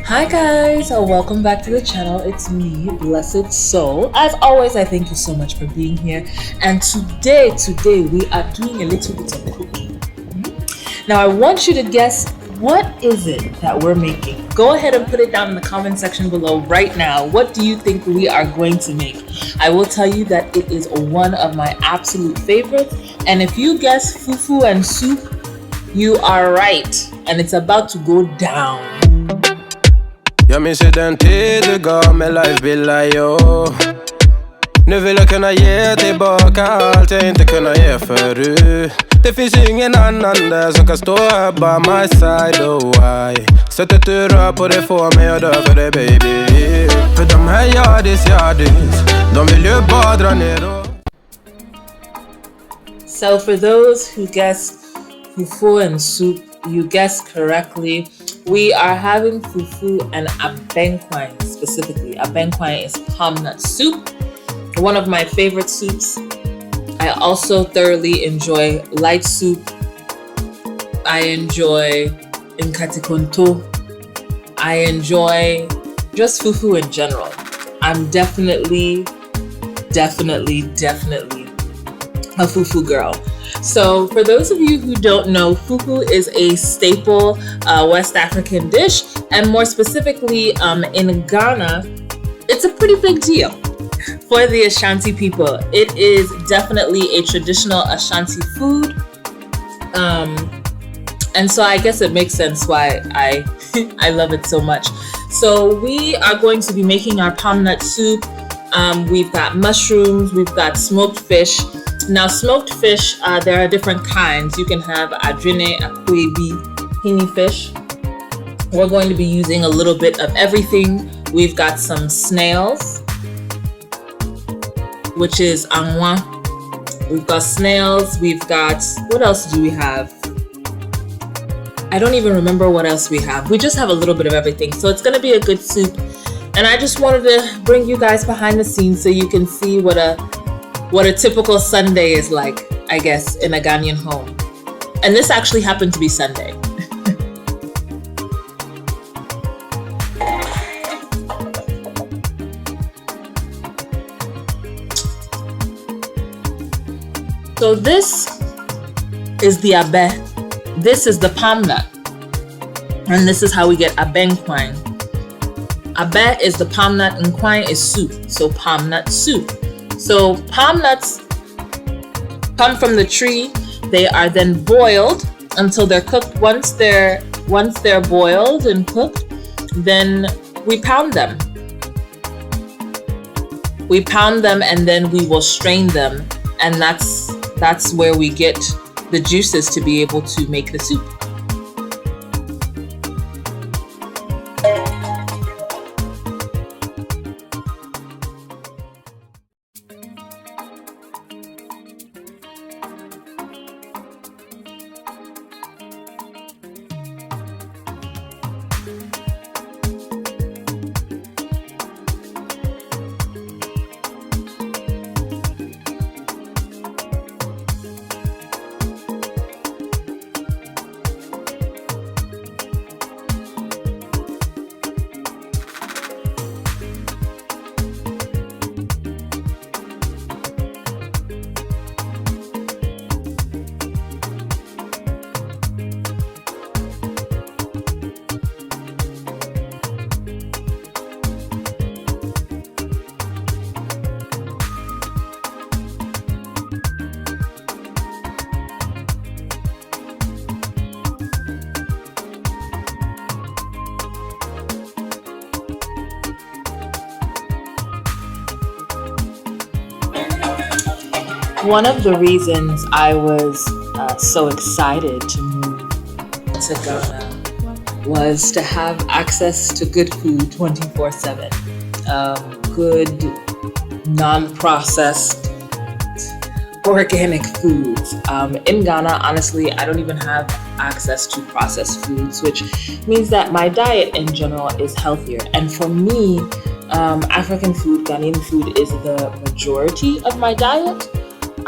Hi guys, welcome back to the channel. It's me, Blessed Soul. As always, I thank you so much for being here. And today we are doing a little bit of cooking. Now I want you to guess, what is it that we're making? Go ahead and put it down in the comment section below right now. What do you think we are going to make? I will tell you that it is one of my absolute favorites. And if you guess fufu and soup, you are right. And it's about to go down. Jag minns ju den tid du gav mig life billar yo. Nu vill jag kunna ge tillbaka allt jag inte kunnat ge förut. Det finns ju ingen annan där som kan stå här by my side, oh why. Sättet du rör på det får mig att dö för dig baby. För de här yardis, de vill ju bara dra ner och... So for those who guessed fufu and soup, you guessed correctly. We are having fufu and abenkwai specifically. Abenkwai is palm nut soup, one of my favorite soups. I also thoroughly enjoy light soup. I enjoy nkatikonto. I enjoy just fufu in general. I'm definitely a fufu girl. So for those of you who don't know, fufu is a staple West African dish, and more specifically in Ghana, it's a pretty big deal for the Ashanti people. It is definitely a traditional Ashanti food, and so I guess it makes sense why I I love it so much. So we are going to be making our palm nut soup. We've got mushrooms, we've got smoked fish. Now, smoked fish, there are different kinds. You can have adrine, akwebi, hini fish. We're going to be using a little bit of everything. We've got some snails, which is anwa. We've got snails. We've got, what else do we have? I don't even remember what else we have. We just have a little bit of everything. So it's going to be a good soup. And I just wanted to bring you guys behind the scenes so you can see what a typical Sunday is like, I guess, in a Ghanaian home. And this actually happened to be Sunday. So this is the abe. This is the palm nut. And this is how we get abenkwai. Abe is the palm nut and kwai is soup. So palm nut soup. So palm nuts come from the tree. They are then boiled until they're cooked. Once they're boiled and cooked, then we pound them. We pound them and then we will strain them, and that's where we get the juices to be able to make the soup. One of the reasons I was so excited to move to Ghana was to have access to good food 24/7. Good, non-processed, organic foods. In Ghana, honestly, I don't even have access to processed foods, which means that my diet in general is healthier. And for me, African food, Ghanaian food is the majority of my diet.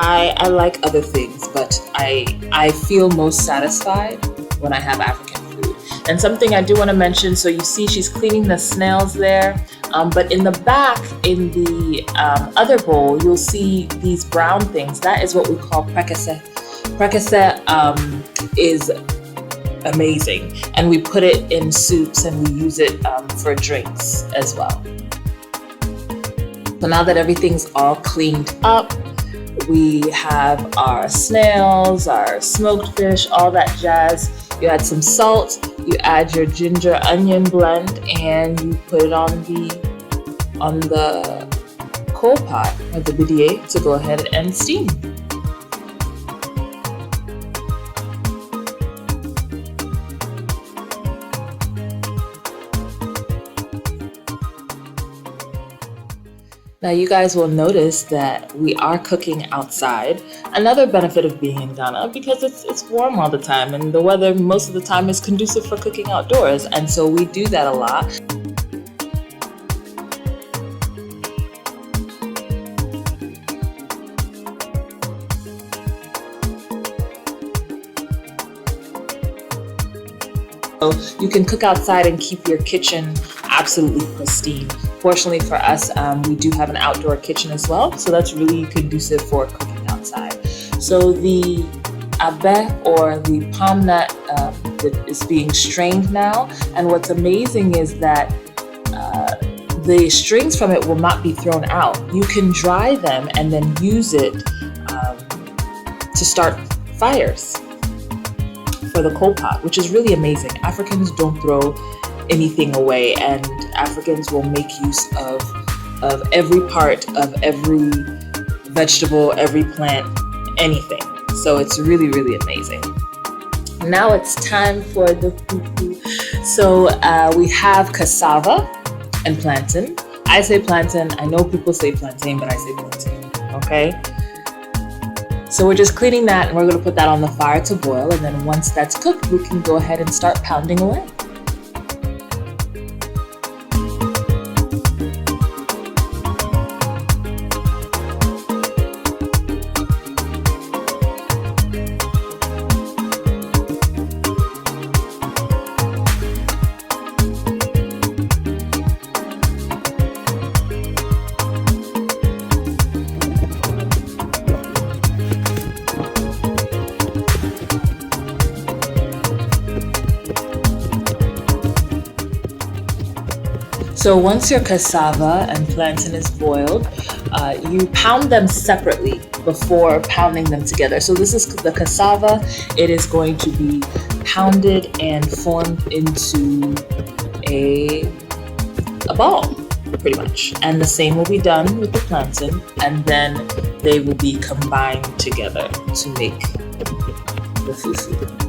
I like other things, but I feel most satisfied when I have African food. And something I do want to mention, so you see she's cleaning the snails there, but in the back, in the other bowl, you'll see these brown things. That is what we call prekese. Prekese is amazing, and we put it in soups and we use it for drinks as well. So now that everything's all cleaned up, we have our snails, our smoked fish, all that jazz. You add some salt, you add your ginger onion blend, and you put it on the coal pot or the bidier to go ahead and steam. Now you guys will notice that we are cooking outside. Another benefit of being in Ghana, because it's warm all the time and the weather most of the time is conducive for cooking outdoors, and so we do that a lot. So you can cook outside and keep your kitchen absolutely pristine. Fortunately for us, we do have an outdoor kitchen as well, so that's really conducive for cooking outside. So the abe, or the palm nut, is being strained now, and what's amazing is that the strings from it will not be thrown out. You can dry them and then use it to start fires for the coal pot, which is really amazing. Africans don't throw anything away, and Africans will make use of every part of every vegetable, every plant, anything. So it's really, really amazing. Now it's time for the fufu. So we have cassava and plantain. I say plantain. I know people say plantain, but I say plantain. Okay? So we're just cleaning that, and we're going to put that on the fire to boil, and then once that's cooked, we can go ahead and start pounding away. So once your cassava and plantain is boiled, you pound them separately before pounding them together. So this is the cassava. It is going to be pounded and formed into a ball, pretty much. And the same will be done with the plantain, and then they will be combined together to make the fufu.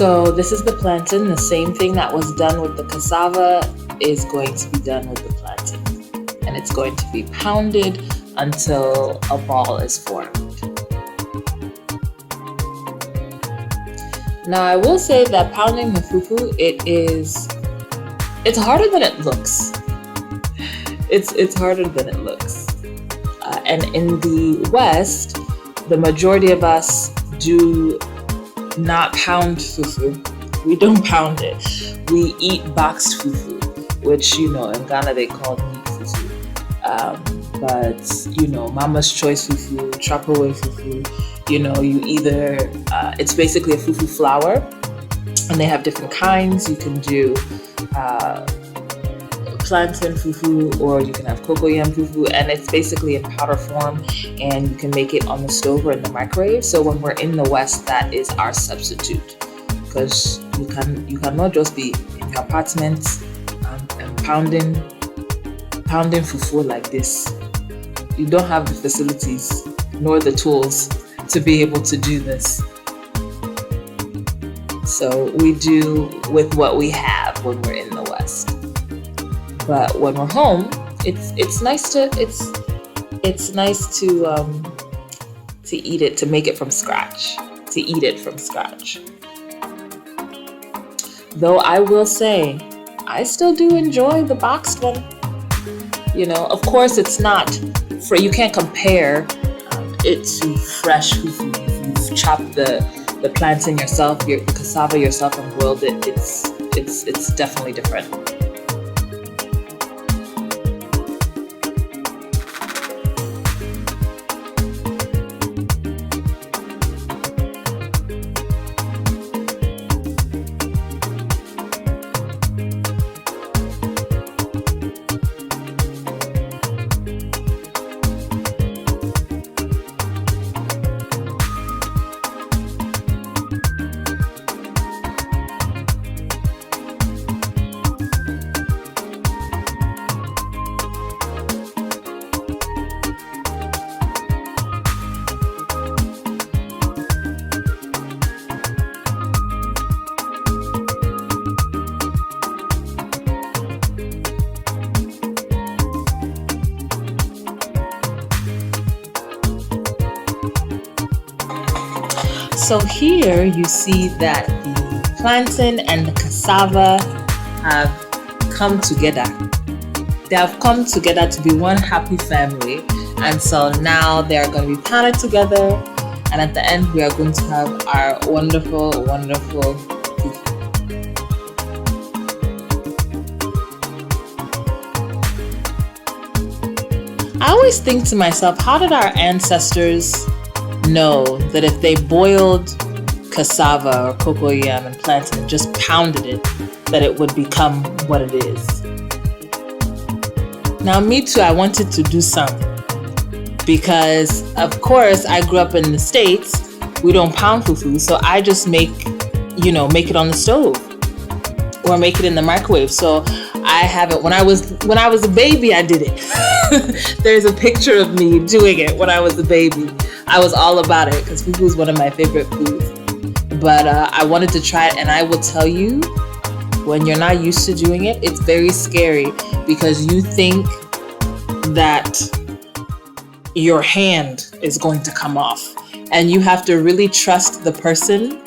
So this is the plantain. The same thing that was done with the cassava is going to be done with the plantain. And it's going to be pounded until a ball is formed. Now I will say that pounding the fufu, it's harder than it looks. It's harder than it looks. And in the West, the majority of us do not pound fufu. We don't pound it. We eat boxed fufu, which, in Ghana they call meat fufu. but Mama's Choice fufu, chop away fufu. You either it's basically a fufu flour, and they have different kinds. You can do plantain fufu, or you can have cocoyam fufu, and it's basically in powder form, and you can make it on the stove or in the microwave. So when we're in the West, that is our substitute, because you cannot just be in your apartment and pounding fufu like this. You don't have the facilities nor the tools to be able to do this. So we do with what we have when we're in the West. But when we're home, it's nice to eat it, to make it from scratch, to eat it from scratch. Though I will say, I still do enjoy the boxed one. Of course, it's not you can't compare it to fresh fufu. You've chopped the plantain yourself, the cassava yourself, and boiled it. It's definitely different. So here you see that the plantain and the cassava have come together. They have come together to be one happy family. And so now they are going to be pounded together. And at the end, we are going to have our wonderful, wonderful fufu. I always think to myself, how did our ancestors know that if they boiled cassava or cocoyam and plantain and just pounded it, that it would become what it is? Now, me too, I wanted to do some, because of course I grew up in the States. We don't pound fufu, so I just make it on the stove or make it in the microwave. So I have it when I was a baby. I did it. There's a picture of me doing it when I was a baby. I was all about it because fufu is one of my favorite foods. But I wanted to try it, and I will tell you, when you're not used to doing it, it's very scary, because you think that your hand is going to come off, and you have to really trust the person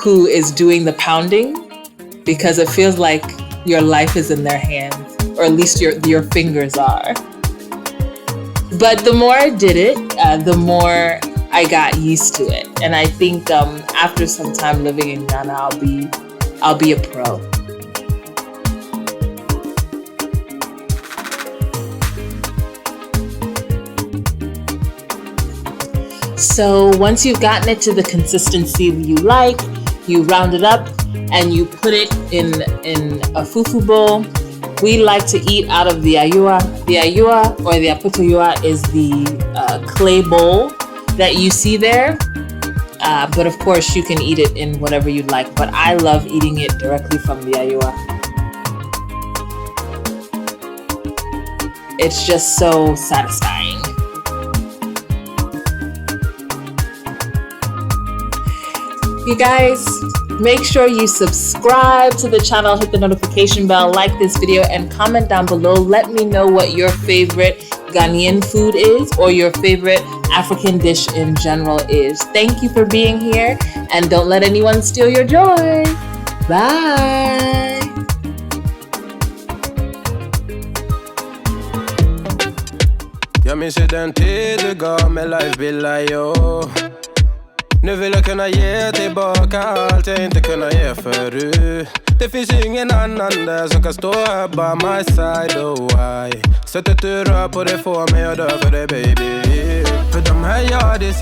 who is doing the pounding, because it feels like your life is in their hands, or at least your fingers are. But the more I did it, the more I got used to it, and I think after some time living in Ghana, I'll be a pro. So once you've gotten it to the consistency you like, you round it up and you put it in a fufu bowl. We like to eat out of the ayua. The ayua, or the apotoyua, is the clay bowl that you see there. But of course, you can eat it in whatever you like. But I love eating it directly from the ayua. It's just so satisfying. You guys, make sure you subscribe to the channel, hit the notification bell, like this video, and comment down below. Let me know what your favorite Ghanaian food is, or your favorite African dish in general is. Thank you for being here, and don't let anyone steal your joy. Bye. Ja, men se den tiden ga, men life be like yo. Nu vill jag kunna ge tillbaka allt jag inte kunnat ge förut. Det finns ingen annan där som kan stå här by my side, oh why. Sättet du rör på det får mig att dö för dig baby. För de här yardis